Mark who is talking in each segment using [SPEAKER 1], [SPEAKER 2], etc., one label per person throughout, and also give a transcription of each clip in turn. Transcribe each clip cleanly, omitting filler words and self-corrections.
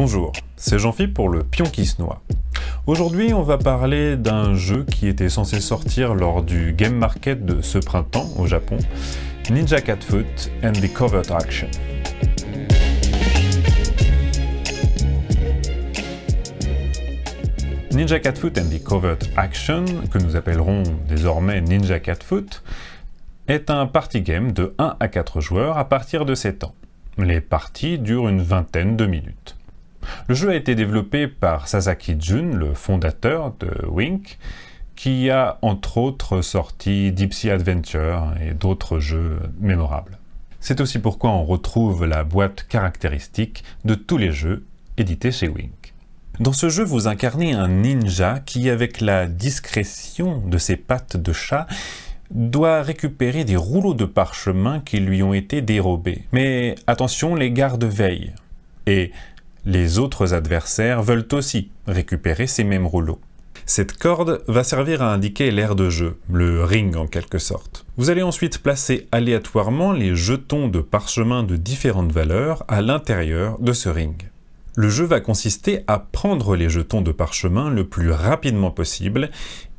[SPEAKER 1] Bonjour, c'est Jean-Philippe pour le Pion qui se noie. Aujourd'hui, on va parler d'un jeu qui était censé sortir lors du Game Market de ce printemps au Japon, Ninja Cat Foot and the Covert Action. Ninja Cat Foot and the Covert Action, que nous appellerons désormais Ninja Cat Foot, est un party game de 1 à 4 joueurs à partir de 7 ans. Les parties durent une vingtaine de minutes. Le jeu a été développé par Sasaki Jun, le fondateur de Wink, qui a entre autres sorti Deep Sea Adventure et d'autres jeux mémorables. C'est aussi pourquoi on retrouve la boîte caractéristique de tous les jeux édités chez Wink. Dans ce jeu, vous incarnez un ninja qui, avec la discrétion de ses pattes de chat, doit récupérer des rouleaux de parchemin qui lui ont été dérobés. Mais attention, les gardes veillent. Et les autres adversaires veulent aussi récupérer ces mêmes rouleaux. Cette corde va servir à indiquer l'aire de jeu, le ring en quelque sorte. Vous allez ensuite placer aléatoirement les jetons de parchemin de différentes valeurs à l'intérieur de ce ring. Le jeu va consister à prendre les jetons de parchemin le plus rapidement possible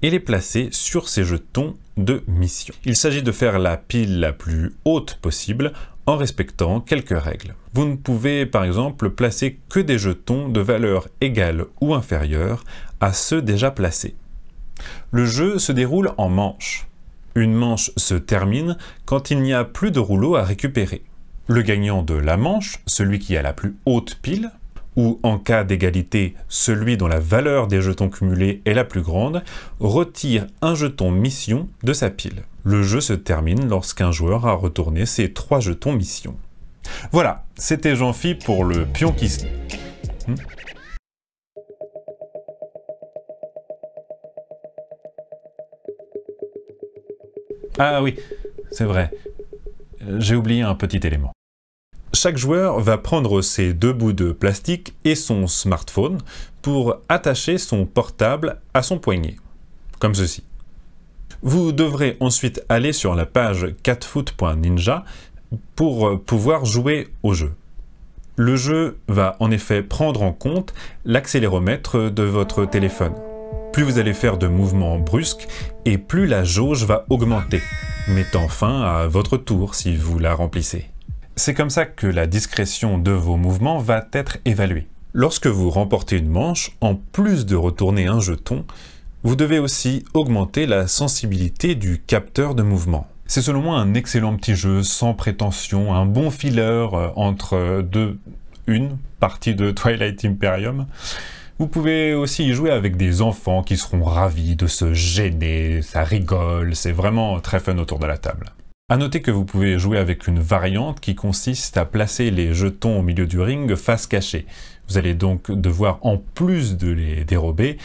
[SPEAKER 1] et les placer sur ces jetons de mission. Il s'agit de faire la pile la plus haute possible en respectant quelques règles. Vous ne pouvez par exemple placer que des jetons de valeur égale ou inférieure à ceux déjà placés. Le jeu se déroule en manches. Une manche se termine quand il n'y a plus de rouleaux à récupérer. Le gagnant de la manche, celui qui a la plus haute pile, ou en cas d'égalité, celui dont la valeur des jetons cumulés est la plus grande, retire un jeton mission de sa pile. Le jeu se termine lorsqu'un joueur a retourné ses 3 jetons mission. Voilà, c'était Jean-Philippe pour le Pion qui se... Ah oui, c'est vrai, j'ai oublié un petit élément. Chaque joueur va prendre ses 2 bouts de plastique et son smartphone pour attacher son portable à son poignet, comme ceci. Vous devrez ensuite aller sur la page catfoot.ninja pour pouvoir jouer au jeu. Le jeu va en effet prendre en compte l'accéléromètre de votre téléphone. Plus vous allez faire de mouvements brusques et plus la jauge va augmenter, mettant fin à votre tour si vous la remplissez. C'est comme ça que la discrétion de vos mouvements va être évaluée. Lorsque vous remportez une manche, en plus de retourner un jeton, vous devez aussi augmenter la sensibilité du capteur de mouvement. C'est selon moi un excellent petit jeu, sans prétention, un bon filler entre une partie de Twilight Imperium. Vous pouvez aussi y jouer avec des enfants qui seront ravis de se gêner, ça rigole, c'est vraiment très fun autour de la table. A noter que vous pouvez jouer avec une variante qui consiste à placer les jetons au milieu du ring face cachée. Vous allez donc devoir, en plus de les dérober,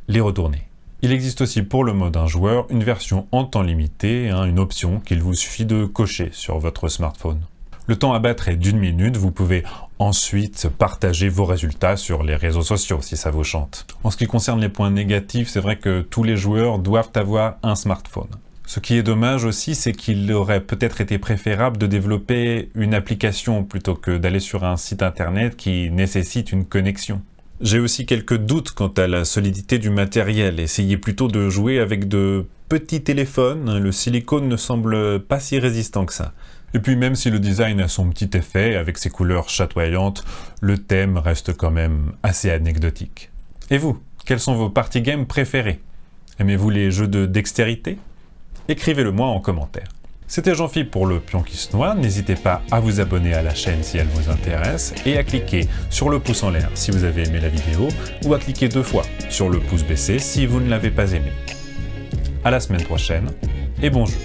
[SPEAKER 1] les retourner. Il existe aussi pour le mode 1 joueur une version en temps limité, une option qu'il vous suffit de cocher sur votre smartphone. Le temps à battre est d'1 minute, vous pouvez ensuite partager vos résultats sur les réseaux sociaux si ça vous chante. En ce qui concerne les points négatifs, c'est vrai que tous les joueurs doivent avoir un smartphone. Ce qui est dommage aussi, c'est qu'il aurait peut-être été préférable de développer une application plutôt que d'aller sur un site internet qui nécessite une connexion. J'ai aussi quelques doutes quant à la solidité du matériel. Essayez plutôt de jouer avec de petits téléphones, le silicone ne semble pas si résistant que ça. Et puis même si le design a son petit effet, avec ses couleurs chatoyantes, le thème reste quand même assez anecdotique. Et vous, quels sont vos party games préférés? Aimez-vous les jeux de dextérité? Écrivez-le moi en commentaire. C'était Jean-Philippe pour le Pion qui se noie. N'hésitez pas à vous abonner à la chaîne si elle vous intéresse et à cliquer sur le pouce en l'air si vous avez aimé la vidéo ou à cliquer 2 fois sur le pouce baissé si vous ne l'avez pas aimé. À la semaine prochaine et bon jeu.